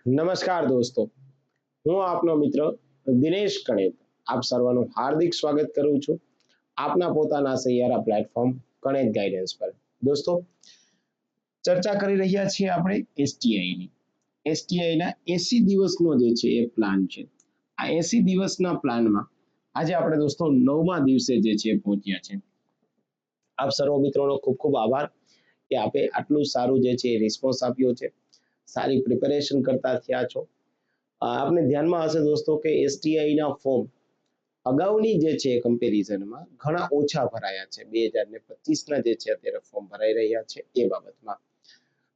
નમસ્કાર દોસ્તો, હું આપનો મિત્ર દિનેશ કણેત આપ સર્વનું હાર્દિક સ્વાગત કરું છું આપના પોતાના સૈયારા પ્લેટફોર્મ કણેત ગાઈડન્સ પર. દોસ્તો, ચર્ચા કરી રહ્યા છીએ આપણે એસટીઆઈની. એસટીઆઈના 80 દિવસનો જે છે એ પ્લાન છે. આ 80 દિવસના પ્લાનમાં આજે આપણે દોસ્તો 9મા દિવસે જે છે પહોંચ્યા છે. આપ સર્વ મિત્રોનો ખૂબ ખૂબ આભાર કે આપે આટલું સારું જે છે રિસ્પોન્સ આપ્યો છે, સારી પ્રિપેરેશન કરતા થયા છો. આપને ધ્યાનમાં હશે દોસ્તો કે એસટીઆઈના ફોર્મ અગાઉની જે છે કમ્પેરિઝનમાં ઘણા ઓછા ભરાયા છે. 2025ના જે છે અત્યારે ફોર્મ ભરાઈ રહ્યા છે એ બાબતમાં.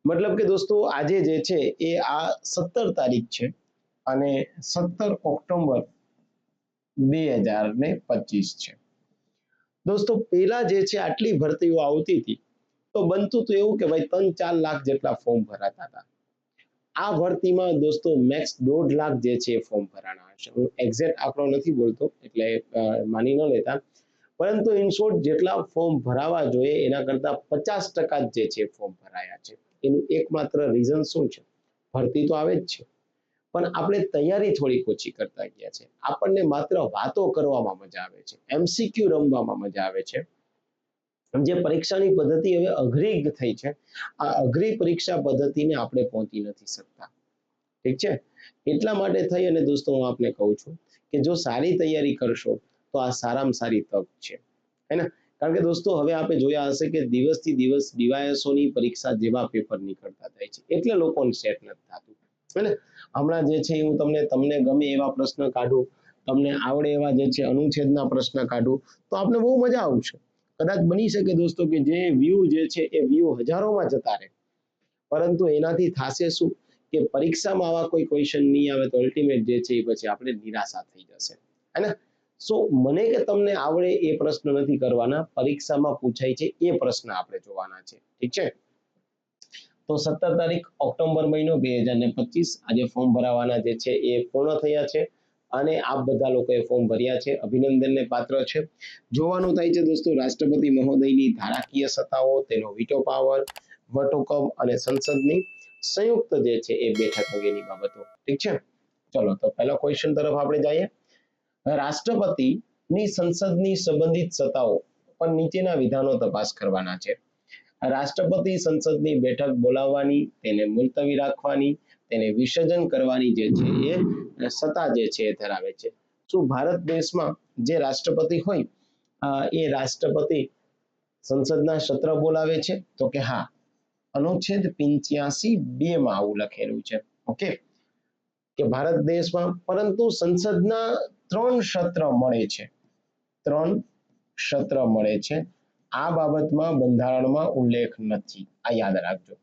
મતલબ કે દોસ્તો આજે જે છે એ આ 17 તારીખ છે અને 17 ઓક્ટોબર 2025 છે. દોસ્તો પેલા જે છે આટલી ભરતીઓ આવતી હતી તો બનતું હતું એવું કે ભાઈ 3-4 લાખ જેટલા ફોર્મ ભરાતા હતા. આ ભરતીમાં દોસ્તો મેક્સ 1.5 લાખ જે છે ફોર્મ ભરાણા હશે. હું એક્ઝેક્ટ આંકડો નથી બોલતો એટલે માની ન લેતા, પરંતુ ઇન શોર્ટ જેટલા ફોર્મ ભરાવા જોઈએ એના કરતા 50% જે છે ફોર્મ ભરાયા છે. એનું એકમાત્ર રીઝન શું છે? ભરતી તો આવે જ છે, પણ આપણે તૈયારી થોડી ઓછી કરતા ગયા છે. આપણને માત્ર વાતો કરવામાં મજા આવે છે, એમસીક્યુ રમવામાં મજા આવે છે. જે પરીક્ષાની પદ્ધતિ હવે અઘરી થઈ છે, આ અઘરી પરીક્ષા પદ્ધતિને આપણે પહોંચી નથી શકતા. ઠીક છે, એટલા માટે થઈ અને દોસ્તો હું આપને કહું છું કે જો સારી તૈયારી કરશો તો આ સારામાં સારી તક છે, હે ને? કારણ કે દોસ્તો હવે આપણે જોયા હશે કે દિવસથી દિવસ ડીવાયએસઓની પરીક્ષા જેવા પેપર નીકળતા થાય છે એટલે લોકોને સેટ નથી થતું, હે ને? હમણાં જે છે હું તમને ગમે એવા પ્રશ્ન કાઢું, તમને આવડે એવા જે છે અનુચ્છેદના પ્રશ્ન કાઢું તો આપને બહુ મજા આવશે. કદાચ બની શકે દોસ્તો કે જે વ્યૂ જે છે એ વ્યૂ હજારોમાં જતા રહે, પરંતુ એનાથી થશે શું કે પરીક્ષામાં આવા કોઈ ક્વેશ્ચન નહીં આવે તો અલ્ટિમેટ જે છે એ પછી આપણે નિરાશા થઈ જશે, હે ને? સો મને કે તમને આવડે એ પ્રશ્ન નથી કરવાના, પરીક્ષામાં પૂછાય છે એ પ્રશ્ન આપણે જોવાના છે. ઠીક છે, તો 17 તારીખ ઓક્ટોબર મહિનો 2025 આજે ફોર્મ ભરાવાના જે છે એ પૂર્ણ થયા છે અને આપ બધા લોકોએ ફોર્મ ભર્યા છે, અભિનંદનને પાત્ર છે. જોવાનું થાય છે દોસ્તો રાષ્ટ્રપતિ મહોદયની ધારાકીય સત્તાઓ, તેનો વીટો પાવર, વટહુકમ અને સંસદની સંયુક્ત જે છે એ બેઠક વગેરેની બાબતો. ઠીક છે, ચલો તો પહેલા ક્વેશ્ચન તરફ આપણે જઈએ. રાષ્ટ્રપતિની સંસદની સંબંધિત સત્તાઓ પર નીચેના વિધાનો તપાસ કરવાના છે. રાષ્ટ્રપતિ સંસદની બેઠક બોલાવવાની, તેને મુલતવી રાખવાની, તેને વિસર્જન કરવાની જે છે એ સત્તા જે છે એ ધરાવે છે. શું ભારત દેશમાં જે રાષ્ટ્રપતિ હોય એ રાષ્ટ્રપતિ સંસદના સત્ર બોલાવે છે? તો કે હા, અનુચ્છેદ 85(2) માં આવું લખેલું છે. ઓકે, કે ભારત દેશમાં પરંતુ સંસદના 3 સત્ર મળે છે, 3 સત્ર મળે છે. આ બાબતમાં બંધારણમાં ઉલ્લેખ નથી, આ યાદ રાખજો.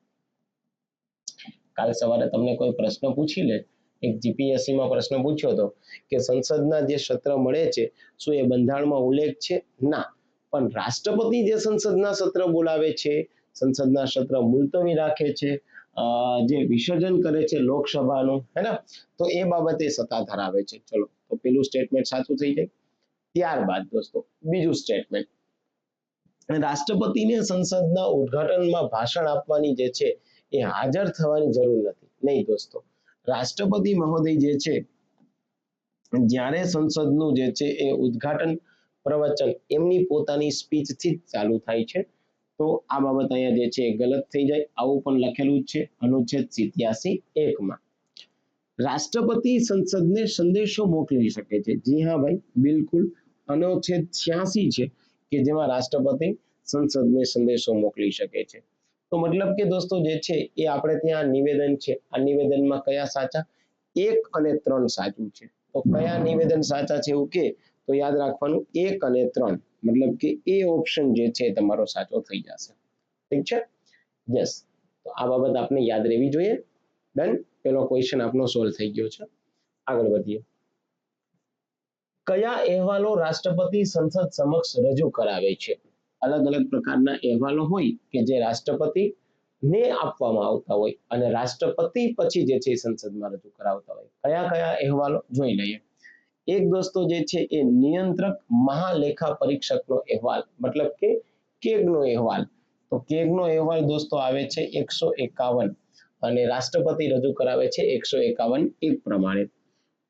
કાલ સવારે તમને કોઈ પ્રશ્ન પૂછી લે, એક જીપીએસસી માં પ્રશ્ન પૂછ્યો હતો કે સંસદના જે સત્ર મળે છે શું એ બંધારણમાં ઉલ્લેખ છે? ના, પણ રાષ્ટ્રપતિ જે સંસદના સત્ર બોલાવે છે, સંસદના સત્ર મુલતવી રાખે છે, જે વિસર્જન કરે છે લોકસભાનું, હે ને, તો એ બાબતે સત્તા ધરાવે છે. ચલો તો પેલું સ્ટેટમેન્ટ સાચું થઈ જાય. ત્યારબાદ દોસ્તો બીજું સ્ટેટમેન્ટ, રાષ્ટ્રપતિને સંસદના ઉદ્ઘાટનમાં ભાષણ આપવાની જે છે એ હાજર થવાની જરૂર નથી. નહીં દોસ્તો, રાષ્ટ્રપતિ મહોદય જે છે જ્યારે સંસદનું જે છે એ ઉદ્ઘાટન પ્રવચન એમની પોતાની સ્પીચથી જ ચાલુ થાય છે, તો આ બાબત અહીંયા જે છે એ ગલત થઈ જાય. આવું પણ લખેલું જ છે અનુચ્છેદ 87(1) માં. રાષ્ટ્રપતિ સંસદને સંદેશો મોકલી શકે છે. જી હા ભાઈ, બિલકુલ, અનુચ્છેદ 86 છે કે જેમાં રાષ્ટ્રપતિ સંસદને સંદેશો મોકલી શકે છે. તો મતલબ કે દોસ્તો જે છે એ આપણે ત્યાં નિવેદન છે, આ નિવેદનમાં કયા સાચા? 1 અને 3 સાચું છે. તો કયા નિવેદન સાચા છે એવું કે તો યાદ રાખવાનું 1 અને 3, મતલબ કે એ ઓપ્શન જે છે તમારો સાચો થઈ જશે. ઠીક છે, યસ, તો આ બાબત આપણે યાદ રહેવી જોઈએ. ડન, પેલો ક્વેશ્ચન આપનો સોલ્વ થઈ ગયો છે. આગળ વધીએ. કયા અહેવાલો રાષ્ટ્રપતિ સંસદ સમક્ષ રજૂ કરાવે છે? અલગ અલગ પ્રકારના અહેવાલો હોય કે જે રાષ્ટ્રપતિ ને આપવામાં આવતા હોય અને રાષ્ટ્રપતિ પછી જે છે સંસદમાં રજૂ કરાવતા હોય. કયા કયા અહેવાલો જોઈ લઈએ. એક દોસ્તો જે છે એ નિયંત્રક મહાલેખા પરીક્ષકનો અહેવાલ, મતલબ કે કેગનો અહેવાલ. તો કેગનો અહેવાલ દોસ્તો આવે છે 151 અને રાષ્ટ્રપતિ રજૂ કરાવે છે 151 પ્રમાણે.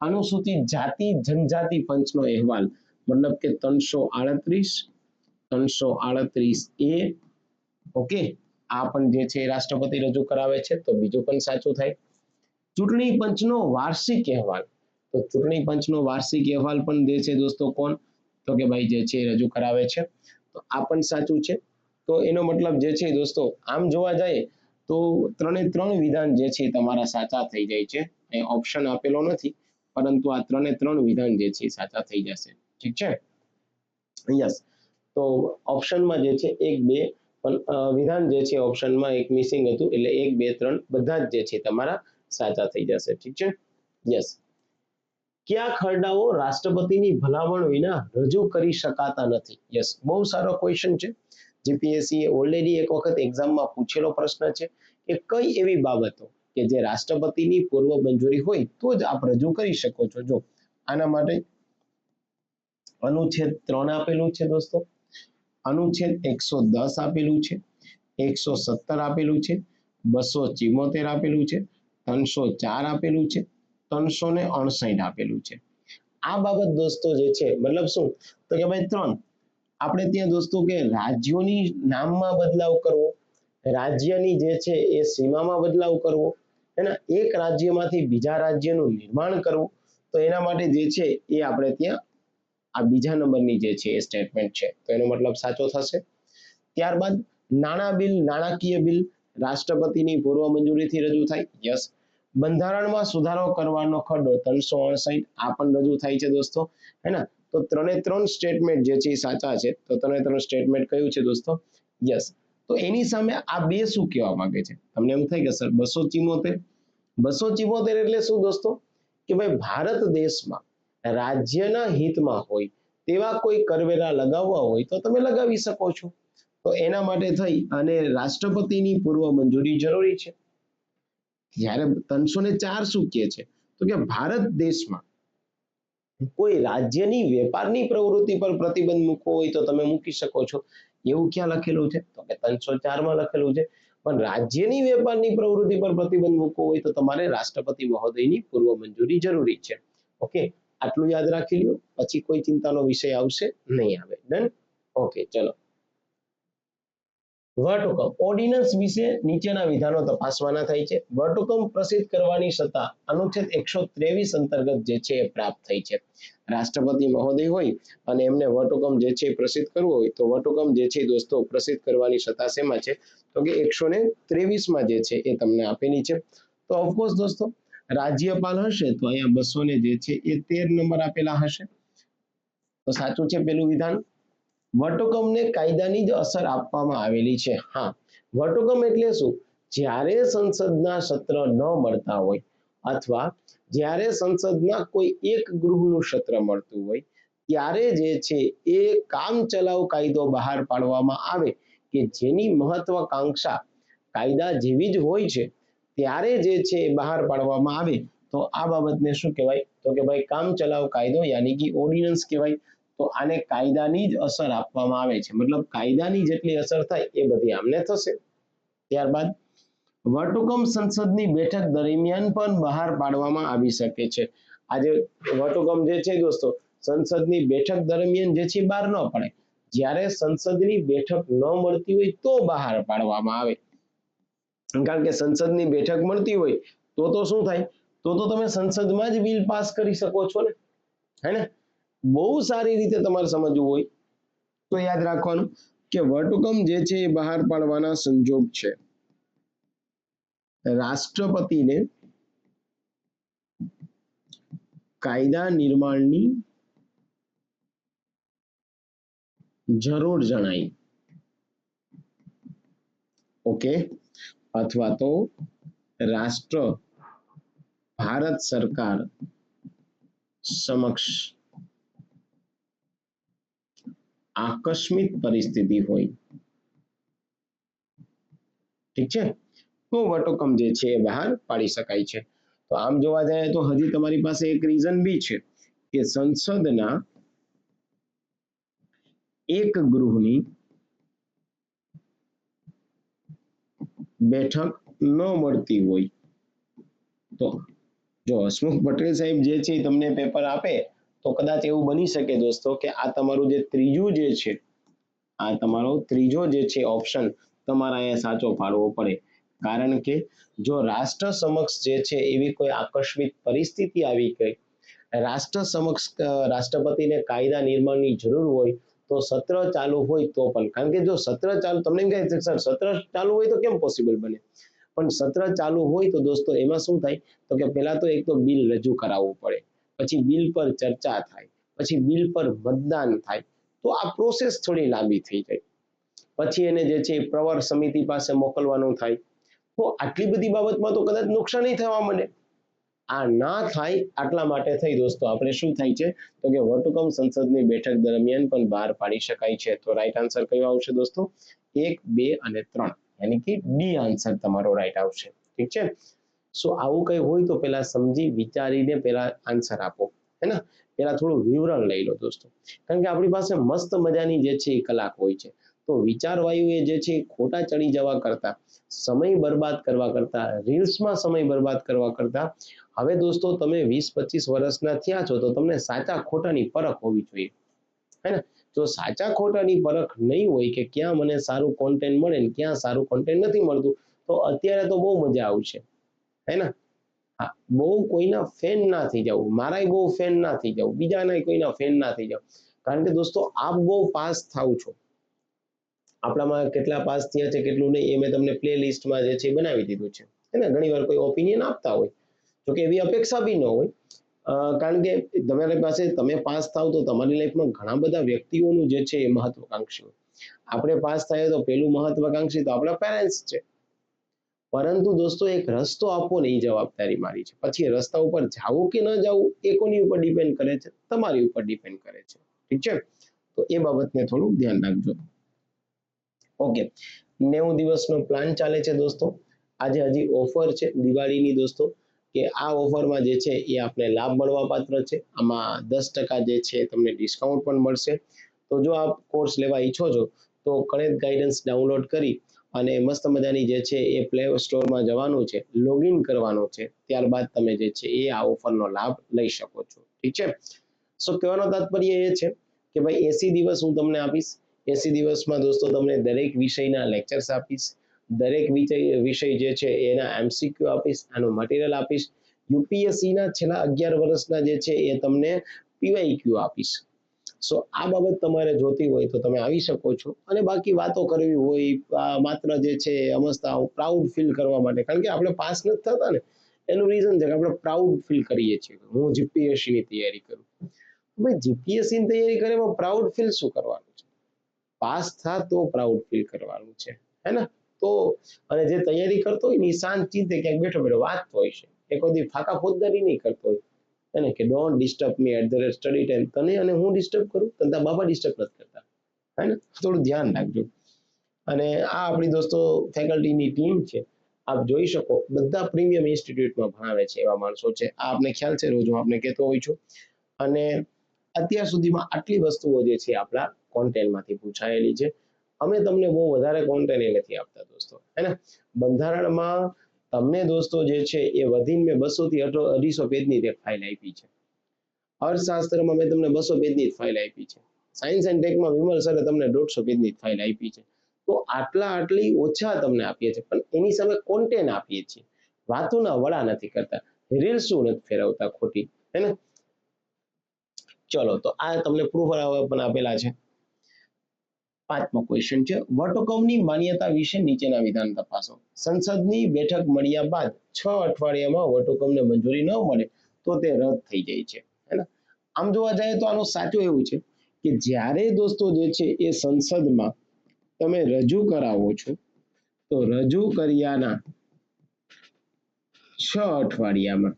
અનુસૂચિત જાતિ જનજાતિ પંચનો અહેવાલ મતલબ કે 338 એ ઓકે આ પણ જે છે રાષ્ટ્રપતિ રજૂ કરાવે છે, તો બીજું પણ સાચું થાય. ચૂંટણી પંચનો વાર્ષિક અહેવાલ, તો ચૂંટણી પંચનો વાર્ષિક અહેવાલ પણ જે છે દોસ્તો કોણ, તો કે ભાઈ જે છે રજૂ કરાવે છે, તો આ પણ સાચું છે. તો એનો મતલબ જે છે દોસ્તો આમ જોવા જાય તો 3 વિધાન જે છે તમારા સાચા થઈ જાય છે. અહીં ઓપ્શન આપેલો નથી, પરંતુ આ 3 વિધાન જે છે સાચા થઈ જશે. ઠીક છે, યસ. તો ઓપ્શનમાં જે છે 1 2 પણ વિધાન જે છે ઓપ્શનમાં એક મિસિંગ હતું, એટલે 1 2 3 બધા જ જે છે તમારા સાચા થઈ જશે. ઠીક છે, યસ. કયા ખરડાઓ રાષ્ટ્રપતિની ભલામણ વિના રજૂ કરી શકાતા નથી? યસ, બહુ સારો ક્વેશ્ચન છે. જીપીએસસી ઓલરેડી એક વખત એક્ઝામમાં પૂછેલો પ્રશ્ન છે કે કઈ એવી બાબતો કે જે રાષ્ટ્રપતિની પૂર્વ મંજૂરી હોય તો જ આપ રજૂ કરી શકો છો. જો આના માટે અનુચ્છેદ 3 આપેલું છે દોસ્તો, અનુચ્છેદ 110 આપેલું છે, 117 આપેલું છે, 274 આપેલું છે, 304 આપેલું છે, 359 આપેલું છે. આ બાબત દોસ્તો જે છે મતલબ શું, તો કે ભાઈ 3 આપણે ત્યાં દોસ્તો કે રાજ્યોની નામમાં બદલાવ કરવો, રાજ્યની જે છે એ સીમામાં બદલાવ કરવો, એના એક રાજ્યમાંથી બીજા રાજ્યનું નિર્માણ કરવું, તો એના માટે જે છે એ આપણે ત્યાં આ બીજા નંબરની જે છે એ સ્ટેટમેન્ટ છે, તો એનો મતલબ સાચો થશે. ત્યારબાદ નાણાં બિલ, નાણાકીય બિલ રાષ્ટ્રપતિની પૂર્વ મંજૂરીથી રજૂ થાય. યસ. બંધારણમાં સુધારો કરવાનો ખરડો 359 આ પણ રજૂ થાય છે દોસ્તો, હે ને? તો 3 સ્ટેટમેન્ટ જે છે એ સાચા છે. તો 3 સ્ટેટમેન્ટ કયું છે દોસ્તો? યસ. તો એની સામે આ બે શું કહેવા માંગે છે? તમને એમ થાય કે સર 274 એટલે શું દોસ્તો? કે ભાઈ ભારત દેશમાં રાજ્યના હિતમાં હોય તેવા કોઈ કરવેરા લગાવવા હોય તો તમે લગાવી શકો છો. તો એના માટે થઈ અને રાષ્ટ્રપતિની પૂર્વ મંજૂરી જરૂરી છે. જ્યારે 304 શું કહે છે? તો કે ભારત દેશમાં કોઈ રાજ્યની વેપારની પ્રવૃત્તિ પર પ્રતિબંધ મૂકવો હોય તો તમે મૂકી શકો છો. એવું ક્યાં લખેલું છે? તો કે 304 માં લખેલું છે. પણ રાજ્યની વેપારની પ્રવૃત્તિ પર પ્રતિબંધ મૂકવો હોય તો તમારે રાષ્ટ્રપતિ મહોદયની પૂર્વ મંજૂરી જરૂરી છે. ઓકે, આટલું યાદ રાખી લ્યો, પછી કોઈ ચિંતાનો વિષય આવશે નહીં આવે. ડન? ઓકે, ચલો. વટહુકમ ઓર્ડિનન્સ વિશે નીચેના વિધાનો તપાસવાના થાય છે. વટહુકમ પ્રસિદ્ધ કરવાની સત્તા અનુચ્છેદ 123 અંતર્ગત જે છે એ પ્રાપ્ત થઈ છે. રાષ્ટ્રપતિ મહોદય હોય અને એમને વટહુકમ જે છે પ્રસિદ્ધ કરવો હોય તો વટહુકમ જે છે દોસ્તો પ્રસિદ્ધ કરવાની સત્તા શેમાં છે? તો કે 123 માં જે છે એ તમને આપેલી છે. તો ઓફકોર્સ દોસ્તો રાજ્યપાલ હશે તો અહીંયા 200 જે છે એ 13 નંબર આપેલા હશે. તો સાચું છે પેલું વિધાન. વટહુકમને કાયદાની જ અસર આપવામાં આવેલી છે. હા, વટહુકમ એટલે શું? જ્યારે સંસદના સત્ર ન મળતા હોય અથવા જ્યારે સંસદના કોઈ એક ગૃહનું સત્ર મળતું હોય ત્યારે જે છે એ કામચલાઉ કાયદો બહાર પાડવામાં આવે કે જેની મહત્વાકાંક્ષા કાયદા જેવી જ હોય છે ત્યારે જે છે એ બહાર પાડવામાં આવે તો આ બાબતને શું કહેવાય? તો કે ભાઈ કામચલાઉ કાયદો યાની કે ઓર્ડિનન્સ કહેવાય. તો આને કાયદાની જ અસર આપવામાં આવે છે, મતલબ કાયદાની જેટલી અસર થાય એ બધી આમને થશે. ત્યારબાદ વટહુકમ સંસદની બેઠક દરમિયાન પણ બહાર પાડવામાં આવી શકે છે. આજે વટહુકમ જે છે દોસ્તો સંસદની બેઠક દરમિયાન જે છે બહાર ન પડે, જ્યારે સંસદની બેઠક ન મળતી હોય તો બહાર પાડવામાં આવે. કારણ કે સંસદની બેઠક મળતી હોય તો શું થાય? તો તમે સંસદમાં જ બિલ પાસ કરી શકો છો ને, હે ને? બહુ સારી રીતે તમારે સમજવું હોય તો યાદ રાખવાનું કે વટહુકમ જે છે એ બહાર પાડવાના સંજોગ છે રાષ્ટ્રપતિને કાયદા નિર્માણની જરૂર જણાય, ઓકે, અથવા તો ભારત સરકાર સમક્ષ આકસ્મિક પરિસ્થિતિ હોય, ઠીક છે, તો વટહુકમ જે છે એ બહાર પાડી શકાય છે. તો આમ જોવા જાય તો હજી તમારી પાસે એક રીઝન બી છે કે સંસદના એક ગૃહની બેઠક ન મળતી હોય તો જો હસમુખ પટેલ સાહેબ જે છે તમને પેપર આપે તો કદાચ એવું બની શકે દોસ્તો કે આ તમારું જે ત્રીજું જે છે, આ તમારો ત્રીજો જે છે ઓપ્શન તમારે અહીંયા સાચો પાડવો પડે. કારણ કે જો રાષ્ટ્ર સમક્ષ જે છે એવી કોઈ આકસ્મિક પરિસ્થિતિ આવી ગઈ, રાષ્ટ્ર સમક્ષ રાષ્ટ્રપતિને કાયદા નિર્માણની જરૂર હોય તો સત્ર ચાલુ હોય તો પણ, કારણ કે જો સત્ર ચાલુ, તમને એમ કહે સર સત્ર ચાલુ હોય તો કેમ પોસિબલ બને, પણ સત્ર ચાલુ હોય તો દોસ્તો એમાં શું થાય તો કે પહેલા તો એક તો બિલ રજૂ કરાવવું પડે, પછી બિલ પર ચર્ચા થાય, પછી બિલ પર મતદાન થાય, તો આ પ્રોસેસ થોડી લાંબી થઈ જાય. પછી એને જે છે પ્રવર સમિતિ પાસે મોકલવાનું થાય, તો આટલી બધી બાબતમાં તો કદાચ નુકસાન થવા માંડે. આ ના થાય આટલા માટે થઈ દોસ્તો આપણે શું થાય છે તો કે વટહુકમ સંસદની બેઠક દરમિયાન પણ બહાર પાડી શકાય છે. તો રાઈટ આન્સર કયો આવશે દોસ્તો? 1, 2 અને 3 યાની કે ડી આન્સર તમારો રાઈટ આવશે. ઠીક છે. સો આવું કઈ હોય તો પેલા સમજી વિચારીને પેલા આન્સર આપો, હે ને. પેલા થોડું વિવરણ લઈ લો દોસ્તો, કારણ કે આપણી પાસે મસ્ત મજાની જે છે એ કલાક હોય છે. તો વિચારવાયુ એ જે છે ખોટા ચડી જવા કરતા, સમય બરબાદ કરવા કરતા, રીલ્સમાં સમય બરબાદ કરવા કરતા, હવે દોસ્તો તમે 20-25 વર્ષના થયા છો તો તમને સાચા ખોટાની પરખ હોવી જોઈએ, હે ને. જો સાચા ખોટાની પરખ નહીં હોય કે ક્યાં મને સારું કોન્ટેન્ટ મળે ને ક્યાં સારું કોન્ટેન્ટ નથી મળતું, તો અત્યારે તો બહુ મજા આવશે, હે ને. હા, બહુ કોઈના ફેન ના થઈ જાવ, મારાય બહુ ફેન ના થઈ જાવ, બીજાના કોઈના ફેન ના થઈ જાવ, કારણ કે દોસ્તો આપ બહુ પાસ થાવ છો. આપણામાં કેટલા પાસ થયા છે કેટલું નહીં એ મેં તમને પ્લે લિસ્ટમાં જે છે બનાવી દીધું છે, હે ને. ઘણી વાર કોઈ ઓપિનિયન આપતા હોય, જોકે એવી અપેક્ષા બી ન હોય, કારણ કે તમારી પાસે તમે પાસ થાવ તો તમારી લાઈફમાં ઘણા બધા વ્યક્તિઓનું જે છે એ મહત્વકાંક્ષી હોય. આપણે પાસ થાય તો પેલું મહત્વકાંક્ષી તો આપણા પેરેન્ટ્સ છે, પરંતુ દોસ્તો એક રસ્તો આપવો ને એ જવાબદારી મારી છે. પછી રસ્તા ઉપર જાવું કે ન જાવું એ કોની ઉપર ડિપેન્ડ કરે છે? તમારી ઉપર ડિપેન્ડ કરે છે. ઠીક છે, તો એ બાબતને થોડું ધ્યાન રાખજો. ઓકે, 90 દિવસનો પ્લાન ચાલે છે દોસ્તો. આજે હજી ઓફર છે દિવાળીની દોસ્તો, કે આ ઓફરમાં જે છે એ આપણે લાભ મળવા પાત્ર છે. આમાં 10% જે છે તમને ડિસ્કાઉન્ટ પણ મળશે. તો જો આપ કોર્સ લેવા ઈચ્છો છો તો કરેક્ટ ગાઈડન્સ ડાઉનલોડ કરી અને મસ્ત મજાની જે છે એ પ્લે સ્ટોરમાં જવાનું છે, લોગિન કરવાનું છે, ત્યારબાદ તમે જે છે એ આ ઓફરનો લાભ લઈ શકો છો. ઠીક છે. સો કહેવાનો તાત્પર્ય એ છે કે ભાઈ 80 દિવસ હું તમને આપીશ. 80 દિવસમાં દોસ્તો તમને દરેક વિષયના લેક્ચર્સ આપીશ, દરેક વિષય જે છે એના MCQ આપીશ, આનું મટીરિયલ આપીશ. યુપીએસસીના છેલ્લા 11 વર્ષના જે છે એ તમને PYQ આપીશ. સો આ બાબત તમારે જોતી હોય તો તમે આવી શકો છો. અને બાકી વાતો કરવી હોય માત્ર જે છે અમસ્તા પ્રાઉડ ફીલ કરવા માટે, કારણ કે આપણે પાસ નથી થતા ને એનું રીઝન છે કે આપણે પ્રાઉડ ફીલ કરીએ છીએ. હું જીપીએસસી ની તૈયારી કરું, ભાઈ જીપીએસસી ની તૈયારી કરે એમાં પ્રાઉડ ફીલ શું કરવાનું છે? પાસ થા તો પ્રાઉડ ફીલ કરવાનું છે, હે ને. તો અને જે તૈયારી કરતો હોય ને એ શાંતિથી ક્યાંક બેઠો બેઠો વાંચતો હોય છે, એ કોઈ ફાકા ફોજદારી નહીં કરતો હોય, એને કે don't disturb me at the rate study time. તને અને હું ડિસ્ટર્બ કરું? તને તારા બાપા ડિસ્ટર્બ નથી કરતા, હે ને. થોડું ધ્યાન રાખજો. અને આ આપણી દોસ્તો ફેકલ્ટીની ટીમ છે, આપ જોઈ શકો બધા પ્રીમિયમ ઇન્સ્ટિટ્યૂટમાં ભણાવે છે એવા માણસો છે. આ આપને ખ્યાલ છે, રોજ હું આપને કહેતો હોઉં છું. અને અત્યાર સુધીમાં આટલી વસ્તુઓ જે છે આપણા કોન્ટેન્ટમાંથી પૂછાયેલી છે. અમે તમને બહુ વધારે કોન્ટેન્ટ નથી આપતા દોસ્તો, હે ને. બંધારણમાં તમને દોસ્તો જે છે એ વધીને 200 થી 250 પેજની એક ફાઇલ આપી છે. અર્થશાસ્ત્રમાં મેં તમને 200 પેજની ફાઇલ આપી છે. સાયન્સ એન્ડ ટેકમાં વિમલ સરે તમને 150 પેજની ફાઇલ આપી છે. તો આટલી ઓછા તમને આપીએ છીએ, પણ એની સામે કોન્ટેન્ટ આપીએ છીએ. વાતોના વડા નથી કરતા, રીલ્સો નથી ફેરવતા ખોટી, હે ને. ચલો, તો આ તમને પ્રૂફ પણ આપેલા છે. 5મો ક્વેશ્ચન છે, વટહુકમની માન્યતા વિશે નીચેના વિધાન તપાસો. સંસદની બેઠક મળ્યા બાદ 6 અઠવાડિયામાં વટહુકમને મંજૂરી ન મળે તો તે રદ થઈ જાય છે, હે ને. આમ જોવા જાય તો આનું સાચું એવું છે કે જ્યારે દોસ્તો જે છે એ સંસદમાં તમે રજૂ કરાવો છો તો રજૂ કર્યાના 6 અઠવાડિયામાં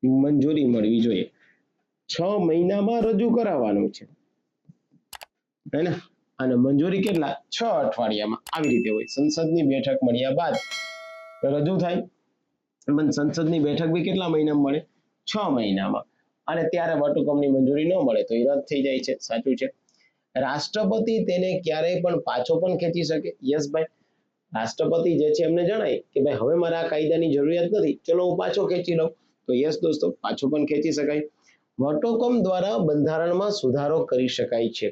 મંજૂરી મળવી જોઈએ. 6 મહિનામાં રજૂ કરાવવાનું છે, હે ને. અને મંજૂરી કેટલા? 6 અઠવાડિયામાં. આવી રીતે હોય. સંસદની બેઠક મળ્યા બાદ રજૂ થાય, પણ સંસદની બેઠક બી કેટલા મહિનામાં મળે? 6 મહિનામાં. અને ત્યારે વટહુકમની મંજૂરી ન મળે તો એ રદ થઈ જાય છે. સાચું છે. રાષ્ટ્રપતિ તેને ક્યારેય પણ પાછો પણ ખેંચી શકે. યસ ભાઈ, રાષ્ટ્રપતિ જે છે એમને જણાય કે ભાઈ હવે મારે આ કાયદાની જરૂરિયાત નથી, ચલો હું પાછો ખેંચી લઉં, તો યસ દોસ્તો પાછો પણ ખેંચી શકાય. વટહુકમ દ્વારા બંધારણમાં સુધારો કરી શકાય છે.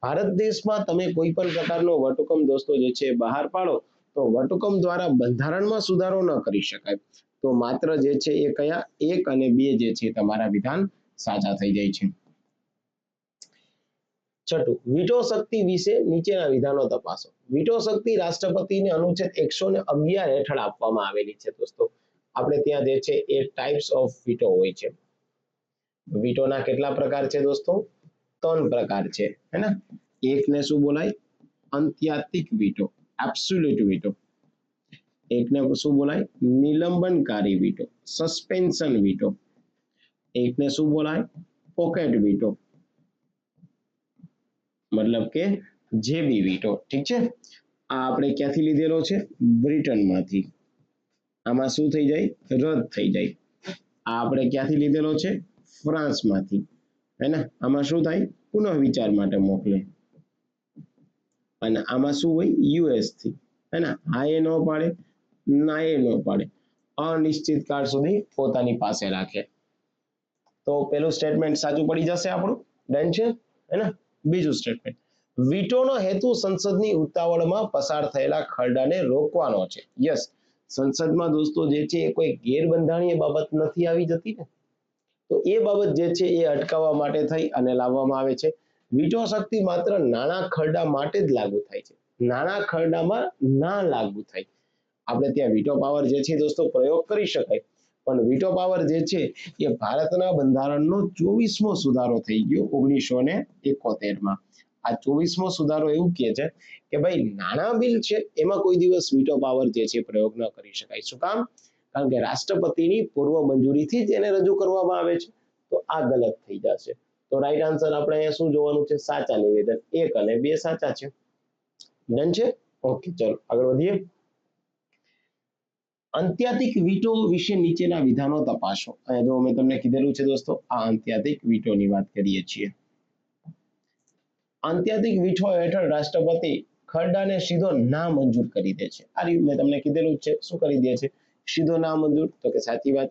ભારત દેશમાં તમે કોઈ પણ પ્રકારનો વટહુકમ દોસ્તો જે છે બહાર પાડો તો વટહુકમ દ્વારા બંધારણમાં સુધારો ન કરી શકાય. તો માત્ર જે છે એ કયા 1 અને 2 જે છે તમારા વિધાન સાચા થઈ જાય છે. છઠ્ઠું, વીટો શક્તિ વિશે નીચેના વિધાનો તપાસો. વીટો શક્તિ રાષ્ટ્રપતિને અનુચ્છેદ 111 હેઠળ આપવામાં આવેલી છે દોસ્તો. આપણે ત્યાં જે છે એ ટાઈપ્સ ઓફ વીટો હોય છે. વીટોના કેટલા પ્રકાર છે દોસ્તો? 3 પ્રકાર છે, હે ને? એકને શું બોલાય? અંત્યાતિક વીટો, એબ્સોલ્યુટ વીટો. એકને શું બોલાય? નિલંબનકારી વીટો, સસ્પેન્શન વીટો. એકને શું બોલાય? પોકેટ વીટો, મતલબ કે જેબી વીટો. ઠીક છે, આ આપણે ક્યાંથી લીધેલો છે? બ્રિટનમાંથી. આમાં શું થઈ જાય? રદ થઈ જાય. આ આપણે ક્યાંથી લીધેલો છે? ફ્રાન્સમાંથી, હે ને? આમાં શું થાય? પુનઃ વિચાર માટે મોકલે. અને આમાં શું હોય? યુએસ થી, હે ને? હા એ ન પાડે, ના એ ન પાડે, અનિશ્ચિત કાળ સુધી પોતાની પાસે રાખે. તો પેલું સ્ટેટમેન્ટ સાચું પડી જશે આપણું. ડન છે, હે ને? બીજું સ્ટેટમેન્ટ, વીટોનો હેતુ સંસદની ઉતાવળમાં પસાર થયેલા ખરડાને રોકવાનો છે. યસ, સંસદમાં દોસ્તો જે છે એ કોઈ ગેરબંધારણીય બાબત નથી આવી જતી ને, તો એ બાબત જે છે એ અટકાવવા માટે થઈ અને લાવવામાં આવે છે. વીટો શક્તિ માત્ર નાના ખરડા માટે જ લાગુ થાય છે, નાના ખરડામાં ના લાગુ થાય. આપણે ત્યાં વીટો પાવર જે છે દોસ્તો પ્રયોગ કરી શકાય, પણ વીટો પાવર જે છે એ ભારતના બંધારણનો 24મો સુધારો થઈ ગયો 1971માં. આ 24મો સુધારો એવું કહે છે કે ભાઈ નાના બિલ છે એમાં કોઈ દિવસ વીટો પાવર જે છે પ્રયોગ ન કરી શકાય. શું કામ? કારણ કે રાષ્ટ્રપતિની પૂર્વ મંજૂરીથી જ એને રજૂ કરવામાં આવે છે. તો આ ગલત થઈ જશે. તો રાઈટ આન્સર આપણે અહીંયા શું જોવાનું છે? સાચા નિવેદન 1 અને 2 સાચા છે. ડન છે? ઓકે, ચલો આગળ વધીએ. અંત્યાતિક વીટો વિશે નીચેના વિધાનો તપાસો. અહીંયા જો મેં તમને કીધેલું છે દોસ્તો, આ અંત્યાતિક વીટોની વાત કરીએ છીએ. અંત્યાતિક વીટો હેઠળ રાષ્ટ્રપતિ ખરડાને સીધો ના મંજૂર કરી દે છે. આ રીતે મેં તમને કીધેલું છે. શું કરી દે છે? સીધો ના મંજૂર. તો કે સાચી વાત.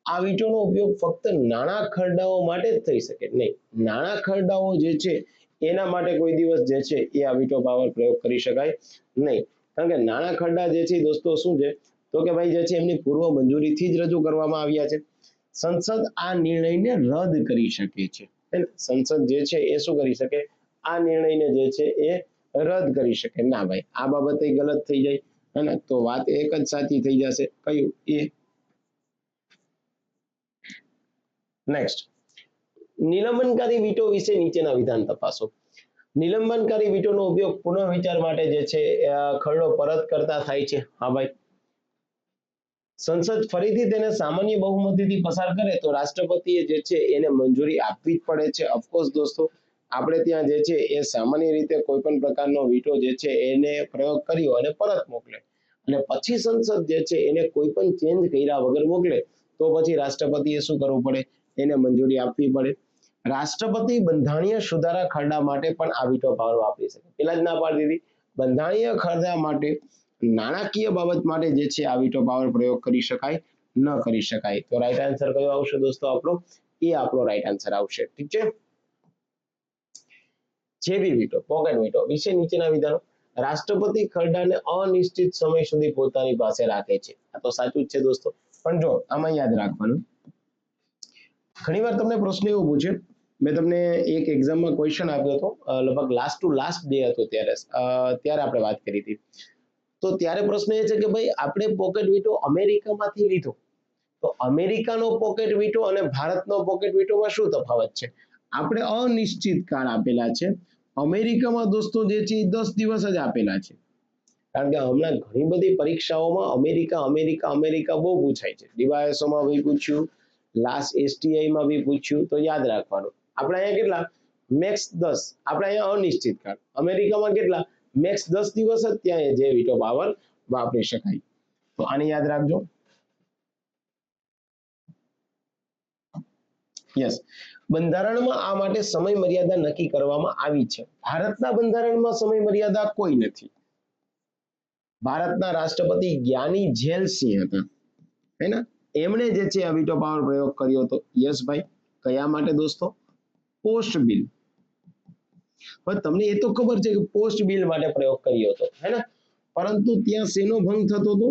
આ વીટોનો ઉપયોગ ફક્ત નાના ખરડાઓ માટે જ થઈ શકે નહીં. નાના ખરડાઓ જે છે એના માટે કોઈ દિવસ જે છે એ આ વીટો પાવર પ્રયોગ કરી શકાય નહીં. કારણ કે નાના ખરડા જે છે દોસ્તો શું છે? તો કે ભાઈ જે છે એમની પૂર્વ મંજૂરીથી જ રજૂ કરવામાં આવ્યા છે. સંસદ આ નિર્ણયને રદ કરી શકે છે. સંસદ જે છે એ શું કરી શકે? આ નિર્ણયને જે છે એ રદ કરી શકે. ના ભાઈ, આ બાબતે ગલત થઈ જાય, અને તો વાત એક જ સાચી થઈ જશે. કયું? એ. નેક્સ્ટ, નિલંબનકારી વીટો વિશે નીચેના વિધાન તપાસો. નિલંબનકારી વીટોનો ઉપયોગ પુનઃ વિચાર માટે જે છે ખરડો પરત કરતા થાય છે. હા ભાઈ, સંસદ ફરીથી તેને સામાન્ય બહુમતીથી પસાર કરે તો રાષ્ટ્રપતિએ જે છે એને મંજૂરી આપવી જ પડે છે. ઓફકોર્સ દોસ્તો, આપણે ત્યાં જે છે એ સામાન્ય રીતે કોઈ પણ પ્રકારનો વીટો જે છે એને પ્રયોગ કર્યો અને પરત મોકલે, અને પછી સંસદ જે છે એને કોઈ પણ ચેન્જ કર્યા વગર મોકલે, તો પછી રાષ્ટ્રપતિએ શું કરવું પડે? એને મંજૂરી આપવી પડે. રાષ્ટ્રપતિ બંધારણીય સુધારા ખરડા માટે પણ આ વીટો પાવર વાપરી શકે. પેલા જ ના પાડી દીધી. બંધારણીય ખરડા માટે, નાણાકીય બાબત માટે જે છે આ વીટો પાવર પ્રયોગ કરી શકાય, ન કરી શકાય. તો રાઈટ આન્સર કયો આવશે દોસ્તો આપણો? એ આપણો રાઈટ આન્સર આવશે. ઠીક છે. જેબી વીટો, પોકેટ વીટો વિશે નીચેના વિધાનો. રાષ્ટ્રપતિ ખરડાને અનિશ્ચિત સમય સુધી પોતાની પાસે રાખે છે. આ તો સાચું જ છે દોસ્તો. પણ જો આમાં યાદ રાખવાનું, ઘણીવાર તમને પ્રશ્ન એવો પૂછે, મેં તમને એક એક્ઝામમાં ક્વેશ્ચન આપ્યો હતો, લગભગ લાસ્ટ ટુ લાસ્ટ ડે હતો ત્યારે આપણે વાત કરી હતી. તો ત્યારે પ્રશ્ન એ છે કે ભાઈ આપણે પોકેટ વીટો અમેરિકામાંથી લીધો, તો અમેરિકાનો પોકેટ વીટો અને ભારતનો પોકેટ વીટોમાં શું તફાવત છે? આપણે અનિશ્ચિત કાળ આપેલા છે. અમેરિકામાં દોસ્તો જે છે એ 10 દિવસ જ આપેલા છે. કારણ કે હમણાં ઘણી બધી પરીક્ષાઓમાં અમેરિકા બહુ પૂછાય છે. ડીવાયએસઓમાં બી પૂછ્યું, લાસ્ટ એસટીઆઈમાં બી પૂછ્યું. તો યાદ રાખવાનું, આપણે અહીંયા કેટલા? મેક્સ 10. આપણે અહીંયા અનિશ્ચિત કાળ. અમેરિકામાં કેટલા? મેક્સ 10 દિવસ જ ત્યાં જે વીટો પાવર વાપરી શકાય. તો આને યાદ રાખજો. યસ, બંધારણમાં આ માટે સમય મર્યાદા નક્કી કરવામાં આવી છે. ભારતના બંધારણમાં સમય મર્યાદા કોઈ નથી. ભારતના રાષ્ટ્રપતિ જ્ઞાની ઝૈલ સિંહ હતા, હે ને, એમણે જે છે આ વીટો પાવર પ્રયોગ કર્યો હતો. યસ ભાઈ, કયા માટે દોસ્તો? Post bill. પણ તમને એ તો ખબર છે કે પોસ્ટ બિલ માટે પ્રયોગ કર્યો હતો, હે ને, પરંતુ ત્યાં શેનો ભંગ થતો હતો?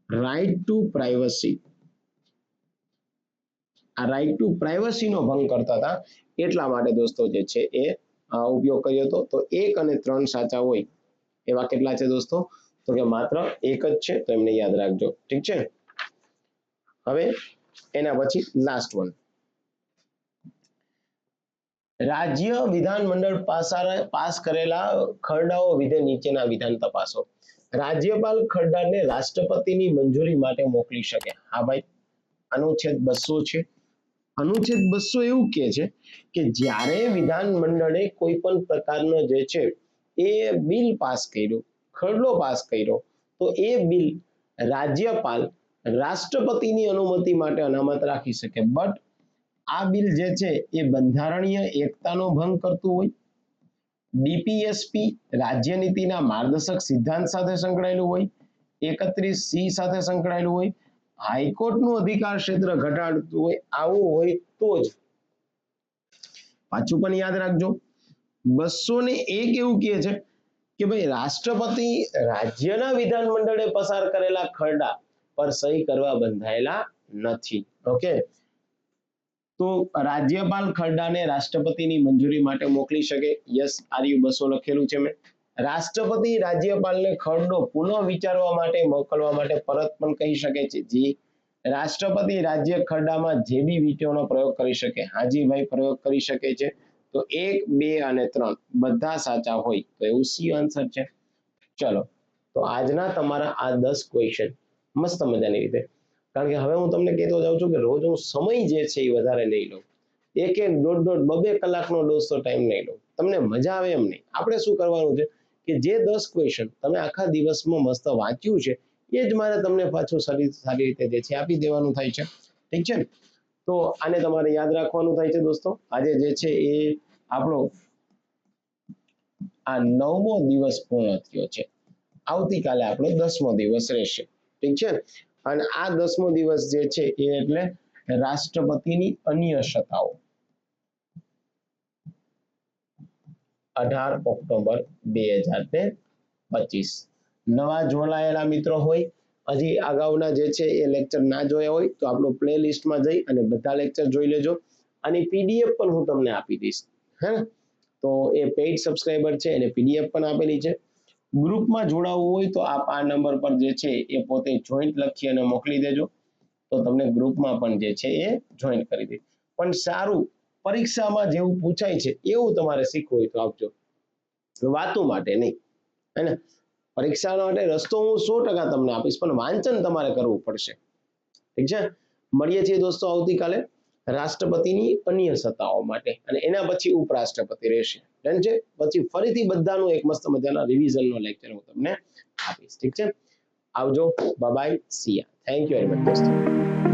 Right to privacy. આ રાઈટ ટુ પ્રાઇવસી નો ભંગ કરતા હતા, એટલા માટે દોસ્તો જે છે એ ઉપયોગ કર્યો હતો. તો 1 અને 3 સાચા હોય એવા કેટલા છે દોસ્તો? તો કે માત્ર એક જ છે, તો એમને યાદ રાખજો. ઠીક છે. હવે એના પછી લાસ્ટ વન, રાજ્ય વિધાનમંડળ પાસ કરેલા ખરડાઓ વિધે નીચેના વિધાન તપાસો. રાજ્યપાલ ખરડાને રાષ્ટ્રપતિની મંજૂરી માટે મોકલી શકે. હા ભાઈ, અનુચ્છેદ 200 છે. અનુચ્છેદ 200 એવું કહે છે કે જ્યારે વિધાનમંડળે કોઈ પણ પ્રકારનો જે છે એ બિલ પાસ કર્યું, ખરડો પાસ કર્યો, તો એ બિલ રાજ્યપાલ રાષ્ટ્રપતિની અનુમતિ માટે અનામત રાખી શકે. બટ આ બિલ જે છે એ બંધારણીય એકતાનો ભંગ કરતું હોય, ડીપીએસપી રાજ્ય નીતિના માર્ગદર્શક સિદ્ધાંત સાથે સંકળાયેલું હોય, 31C સાથે સંકળાયેલું હોય, હાઈકોર્ટનું અધિકાર ક્ષેત્ર ઘટાડતું હોય, આવું હોય તો જ. પાછું પણ યાદ રાખજો, 201 એવું કહે છે કે ભાઈ રાષ્ટ્રપતિ રાજ્યના વિધાનમંડળે પસાર કરેલા ખરડા પર સહી કરવા બંધાયેલા નથી. ઓકે, તો રાજ્યપાલ ખરડાને રાષ્ટ્રપતિની મંજૂરી માટે મોકલી શકે. યસ, RU 200 લખેલું છે મેં. રાષ્ટ્રપતિ રાજ્યપાલને ખરડો પુનઃ વિચારવા માટે મોકલવા માટે પરત પણ કહી શકે છે. જી, રાષ્ટ્રપતિ રાજ્ય ખરડામાં જે બી વીટોનો પ્રયોગ કરી શકે. હાજી ભાઈ, પ્રયોગ કરી શકે છે. તો 1, 2 અને 3 બધા સાચા હોય તો એવું સી આન્સર છે. ચલો, તો આજના તમારા આ 10 ક્વેશ્ચન મસ્ત મજાની રીતે, કારણ કે હવે હું તમને કહેતો જાઉં છું કે રોજ હું સમય જે છે એ વધારે નહીં લઉં, 1-1, 1.5, 2-2 કલાકનો દોસ્તો ટાઈમ નહીં લઉં. તમને મજા આવે એમ નહીં. આપણે શું કરવાનું છે કે જે 10 ક્વેશ્ચન તમે આખા દિવસમાં મસ્ત વાંચ્યું છે એ જ મારે તમને પાછું સારી રીતે જે છે આપી દેવાનું થાય છે. ઠીક છે ને? તો આને તમારે યાદ રાખવાનું થાય છે દોસ્તો. આજે જે છે એ આપણો આ 9મો દિવસ પૂર્ણ થયો છે. આવતીકાલે આપણો 10મો દિવસ રહેશે. ઠીક છે? અને આ 10મો દિવસ જે છે એ એટલે રાષ્ટ્રપતિની અન્ય સત્તાઓ, 18 ઓક્ટોબર 2025. નવા જોડાયેલા મિત્રો હોય, હજી અગાઉના જે છે એ લેક્ચર ના જોયા હોય તો આપણો પ્લે લિસ્ટમાં જઈ અને બધા લેક્ચર જોઈ લેજો. આની PDF પણ હું તમને આપી દઈશ. હે, તો એ પેઇડ સબસ્ક્રાઇબર છે એને PDF પણ આપેલી છે. ગ્રુપમાં જોડાવવું હોય તો આપ આ નંબર પર જે છે એ પોતે જોઈન્ટ લખી અને મોકલી દેજો, તો તમને ગ્રુપમાં પણ જે છે એ જોઈન્ટ કરી દે. પણ સારું, પરીક્ષામાં જેવું પૂછાય છે એવું તમારે શીખવું હોય તો આપજો, વાતો માટે નહીં. હે ને, પરીક્ષા માટે રસ્તો હું 100% તમને આપીશ, પણ વાંચન તમારે કરવું પડશે. ઠીક છે? મળીએ છીએ દોસ્તો આવતીકાલે રાષ્ટ્રપતિની અન્ય સત્તાઓ માટે, અને એના પછી ઉપરાષ્ટ્રપતિ રહેશે. ડન છે? પછી ફરીથી બધાનું એક મસ્ત મજાના રિવિઝનનો લેક્ચર હું તમને આપીશ. ઠીક છે? આવજો, bye bye, C yeah. Thank you very much દોસ્તો.